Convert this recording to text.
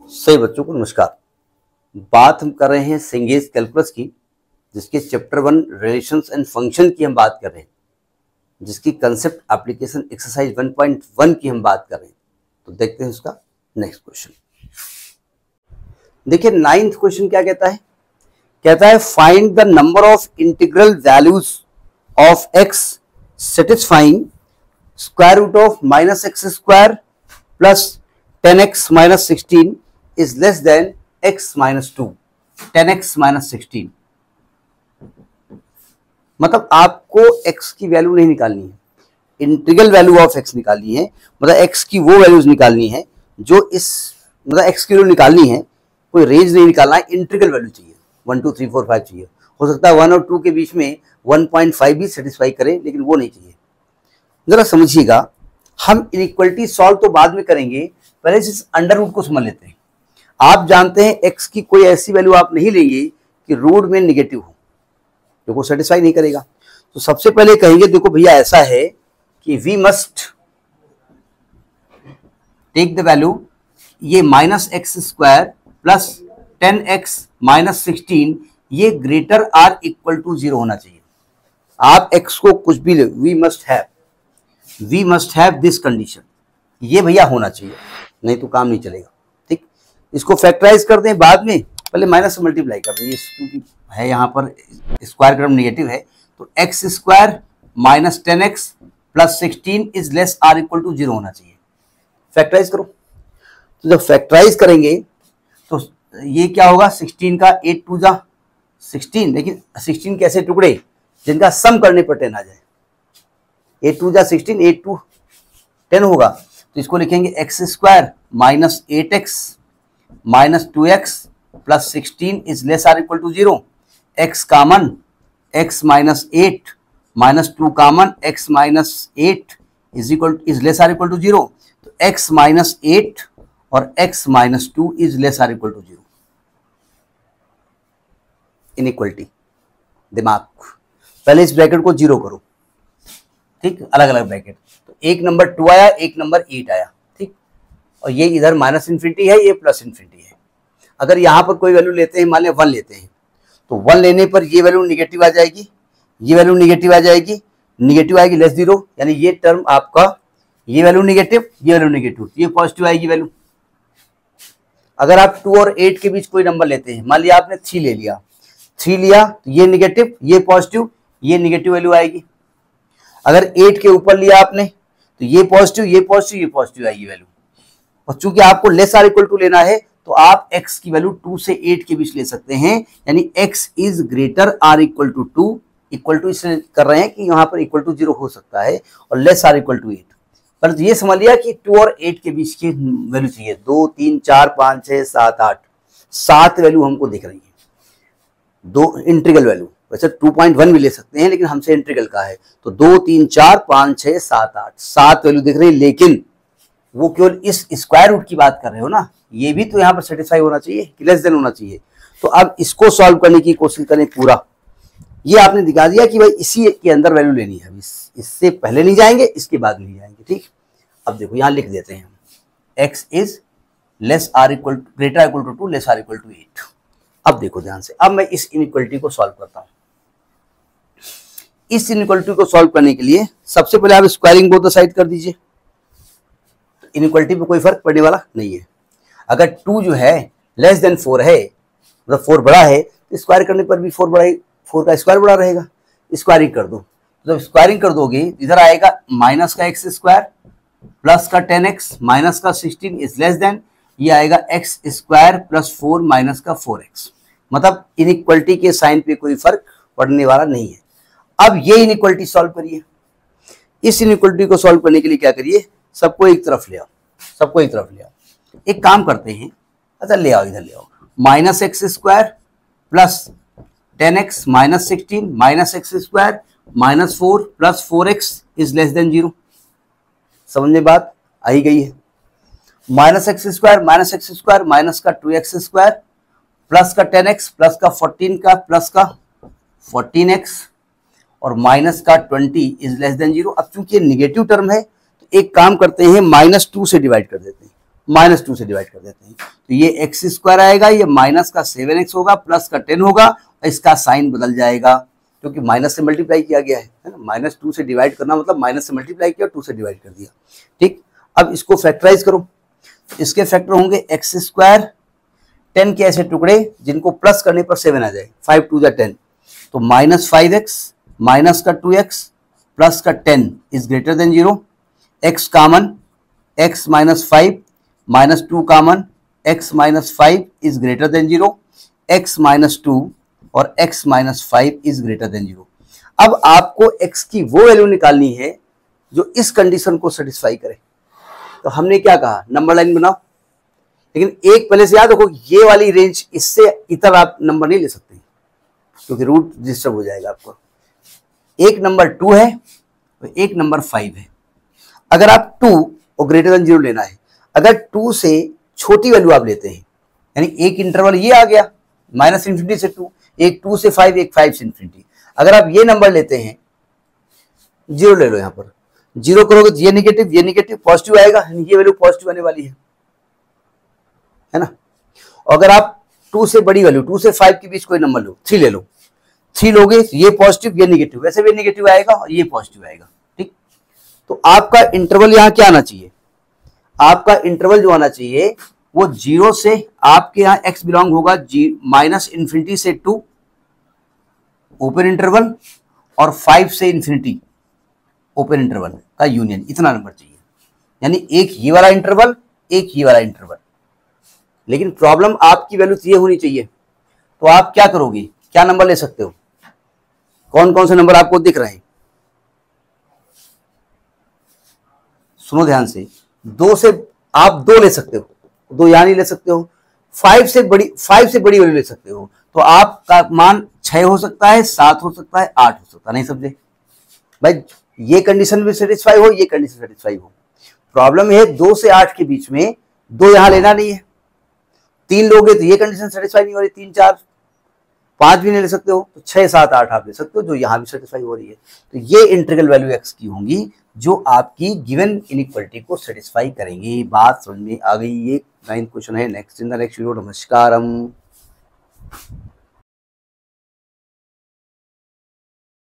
सही बच्चों को नमस्कार। बात हम कर रहे हैं सेंगेज कैलकुलस की, जिसके चैप्टर 1 रिलेशंस एंड फंक्शन की हम बात कर रहे हैं, जिसकी कंसेप्ट एप्लीकेशन एक्सरसाइज 1.1 की हम बात कर रहे हैं। तो देखते हैं उसका नेक्स्ट क्वेश्चन। देखिए 9th क्वेश्चन क्या कहता है? कहता है find the number of integral values of x satisfying square root of minus x square plus 10x minus 16 is less than x minus 2, 10x minus 16। मतलब आपको x की वैल्यू नहीं निकालनी है, इंटीग्रल वैल्यू ऑफ x निकालनी है। मतलब x की वो वैल्यूज निकालनी है जो इस मतलब x की वैल्यू निकालनी है, कोई रेंज नहीं निकालना है, इंटीग्रल वैल्यू चाहिए। 1 2 3 4 5 चाहिए। हो सकता है 1 और 2 के बीच में 1.5 भी सेटिस्फाई करे, लेकिन वो नहीं चाहिए। जरा समझिएगा, हम इनइक्वालिटी सॉल्व तो बाद में करेंगे, पहले इस अंडर रूट को समझ लेते हैं। आप जानते हैं x की कोई ऐसी वैल्यू आप नहीं लेंगे कि रूट में निगेटिव हो, जो को सेटिस्फाई नहीं करेगा। तो सबसे पहले कहेंगे देखो भैया ऐसा है कि we must take the value, ये minus x square plus 10x minus 16 ये ग्रेटर आर इक्वल टू 0 होना चाहिए। आप x को कुछ भी ले, we must have this condition, ये भैया होना चाहिए, नहीं तो काम नहीं चलेगा। ठीक, इसको फैक्टराइज करते हैं बाद में, पहले माइनस से मल्टीप्लाई करते हैं, क्योंकि है यहाँ पर स्क्वायर टर्म नेगेटिव है। तो x square minus 10x plus 16 is less or equal to 0 होना चाहिए। फैक्टराइज करो। तो जब फैक्टराइज करेंगे तो ये क्या होगा, 16 का 8 2 जा 16, लेकिन 16 कैसे टुकड़े जिनका सम करने पर 10 आ जाए। 8 2 जा 16, 8 2 10 होगा। तो इसको लिखेंगे x square minus 8x minus 2x plus 16 is less or equal to 0। x common, x minus 8 minus 2 common, x minus 8 is less or equal to 0। तो x माइनस 8 और x minus 2 is less or equal to 0। Inequality दिमाग, पहले इस bracket को 0 करो। ठीक, अलग अलग ब्रैकेट। तो एक नंबर 2 आया, एक नंबर 8 आया। ठीक, और ये इधर माइनस इन्फिनिटी है, ये प्लस इन्फिनिटी है। अगर यहां पर कोई वैल्यू लेते हैं, मान लिया 1 लेते हैं, तो 1 लेने पर ये वैल्यू निगेटिव आ जाएगी, ये वैल्यू निगेटिव आ जाएगी, निगेटिव आएगी लेस 0, यानी ये टर्म आपका, ये वैल्यू निगेटिव, ये वैल्यू निगेटिव, ये पॉजिटिव आएगी वैल्यू। अगर आप 2 और 8 के बीच कोई नंबर लेते हैं, मान लिया आपने 3 ले लिया, 3 लिया तो ये निगेटिव, ये पॉजिटिव, ये निगेटिव वैल्यू आएगी। अगर 8 के ऊपर लिया आपने तो ये पॉजिटिव, ये पॉजिटिव, ये पॉजिटिव आएगी वैल्यू। और चूंकि आपको लेस आर इक्वल टू लेना है, तो आप x की वैल्यू 2 से 8 के बीच ले सकते हैं, यानी x is greater or equal to 2। Equal to इसलिए कर रहे हैं कि यहाँ पर इक्वल टू 0 हो सकता है, और लेस आर इक्वल टू 8। पर ये समझ लिया कि 2 और 8 के बीच की वैल्यू चाहिए। 2 3 4 5 6 7 8, 7 वैल्यू हमको दिख रही है, दो इंटीग्रल वैल्यू। वैसे 2.1 भी ले सकते हैं, लेकिन हमसे इंटीग्रल का है। तो 2 3 4 5 6 7 8, 7 वैल्यू दिख रही है। लेकिन वो केवल इस स्क्वायर रूट की बात कर रहे हो ना, ये भी तो यहाँ पर सेटिस्फाई होना चाहिए कि लेस देन होना चाहिए। तो अब इसको सॉल्व करने की कोशिश करें पूरा। ये आपने दिखा दिया कि भाई इसी के अंदर वैल्यू लेनी है, इससे पहले नहीं जाएंगे, इसके बाद नहीं जाएंगे। ठीक, अब देखो यहाँ लिख देते हैं, x is less or equal greater equal to 2 less or equal to 8। अब देखो ध्यान से, अब मैं इस इनइक्वालिटी को सॉल्व करता हूं। इस इनइक्वालिटी को सॉल्व करने के लिए सबसे पहले आप स्क्वायरिंग बोथ साइड कर दीजिए। तो इनइक्वालिटी पे कोई फर्क पड़ने वाला नहीं है। अगर 2 जो है लेस देन 4 है, मतलब 4 बड़ा है, तो स्क्वायर करने पर भी 4 बड़ा, 4 का स्क्वायर बड़ा रहेगा। स्क्वायरिंग कर दो। जब स्क्वायरिंग कर दोगे, इधर आएगा माइनस का एक्स स्क्वायर प्लस का 10x माइनस का 16 इज लेस देन, ये आएगा एक्स स्क्वायर प्लस 4 माइनस का 4x। मतलब इनइक्वालिटी के साइन पे कोई फर्क पड़ने वाला नहीं है। अब ये इनइक्वालिटी सॉल्व करिए। इस इनइक्वालिटी को सॉल्व करने के लिए क्या करिए, सबको एक तरफ ले आओ, सबको एक तरफ ले आओ। एक काम करते हैं, अच्छा ले आओ, इधर ले आओ। Minus x square plus 10x minus 16 minus x square minus 4 plus 4x is less then 0। समझ में बात आई गई है। माइनस एक्स स्क्वायर माइनस का 2x स्क्वायर प्लस का 10x प्लस का 14 का प्लस का 14x और माइनस का 20 इज लेस देन 0। अब चूंकि ये निगेटिव टर्म है, तो एक काम करते हैं, -2 से डिवाइड कर देते हैं। -2 से डिवाइड कर देते हैं, तो ये एक्स स्क्वायर आएगा, ये माइनस का 7x होगा, प्लस का 10 होगा, और इसका साइन बदल जाएगा क्योंकि माइनस से मल्टीप्लाई किया गया है ना। -2 से डिवाइड करना मतलब माइनस से मल्टीप्लाई किया, 2 से डिवाइड कर दिया। ठीक, अब इसको फैक्टराइज करो, इसके फैक्टर होंगे एक्स स्क्वायर, 10 के ऐसे टुकड़े जिनको प्लस करने पर 7 आ जाए, 5 2 10, तो -5x माइनस का 2x प्लस का 10 is greater than 0, x common, x -5 -2 common, x -5 is greater than 0, x -2 और x -5 इज ग्रेटर देन 0। अब आपको x की वो वैल्यू निकालनी है जो इस कंडीशन को सेटिस्फाई करे। तो हमने क्या कहा, नंबर लाइन बनाओ, लेकिन एक पहले से याद रखो, ये वाली रेंज, इससे इतर आप नंबर नहीं ले सकते क्योंकि रूट डिस्टर्ब हो जाएगा आपको। एक नंबर 2 है और एक नंबर 5 है। अगर आप 2 और ग्रेटर देन 0 लेना है, अगर 2 से छोटी वैल्यू आप लेते हैं, यानी एक इंटरवल ये आ गया -∞ से 2, एक 2 से 5, एक 5 से ∞। अगर आप ये नंबर लेते हैं, 0 ले लो, यहां पर 0 करोगे तो ये नेगेटिव पॉजिटिव आएगा, ये वैल्यू पॉजिटिव आने वाली है ना। अगर आप 2 से बड़ी वैल्यू, 2 से 5 के बीच कोई नंबर लो, 3 ले लो, 3 लोगे तो ये पॉजिटिव ये नेगेटिव, वैसे भी नेगेटिव आएगा और ये पॉजिटिव आएगा। ठीक, तो आपका इंटरवल यहां क्या आना चाहिए, आपका इंटरवल जो आना चाहिए वो 0 से, आपके यहां x बिलोंग होगा -∞ से 2 ओपन इंटरवल, और 5 से ∞ ओपन इंटरवल का यूनियन, इतना नंबर चाहिए। यानी एक ये वाला इंटरवल, एक ये वाला इंटरवल। लेकिन प्रॉब्लम आपकी वैल्यू ये होनी चाहिए, तो आप क्या करोगे, क्या नंबर ले सकते हो, कौन कौन से नंबर आपको दिख रहे हैं, सुनो ध्यान से। 2 से आप 2 ले सकते हो, 2 यहां नहीं ले सकते हो। 5 से बड़ी वैल्यू ले सकते हो, तो आपका मान 6 हो सकता है, 7 हो सकता है, 8 हो सकता है। नहीं समझे भाई, ये कंडीशन भी सेटिस्फाई हो, ये कंडीशन सेटिस्फाई हो। प्रॉब्लम है 2 से 8 के बीच में 2 यहां लेना नहीं है, 3 लोगे तो ये कंडीशन सेटिस्फाई नहीं हो रही, 3 4 5 भी नहीं ले सकते हो, तो 6 7 8 आप ले सकते हो, जो यहां भी सेटिस्फाई हो रही है। तो ये इंटीग्रल वैल्यू x की होंगी जो आपकी गिवन इनइक्वालिटी को सेटिस्फाई करेंगे। बात समझ में आ गई। ये 9th क्वेश्चन है। Next in the next video. नमस्कारम।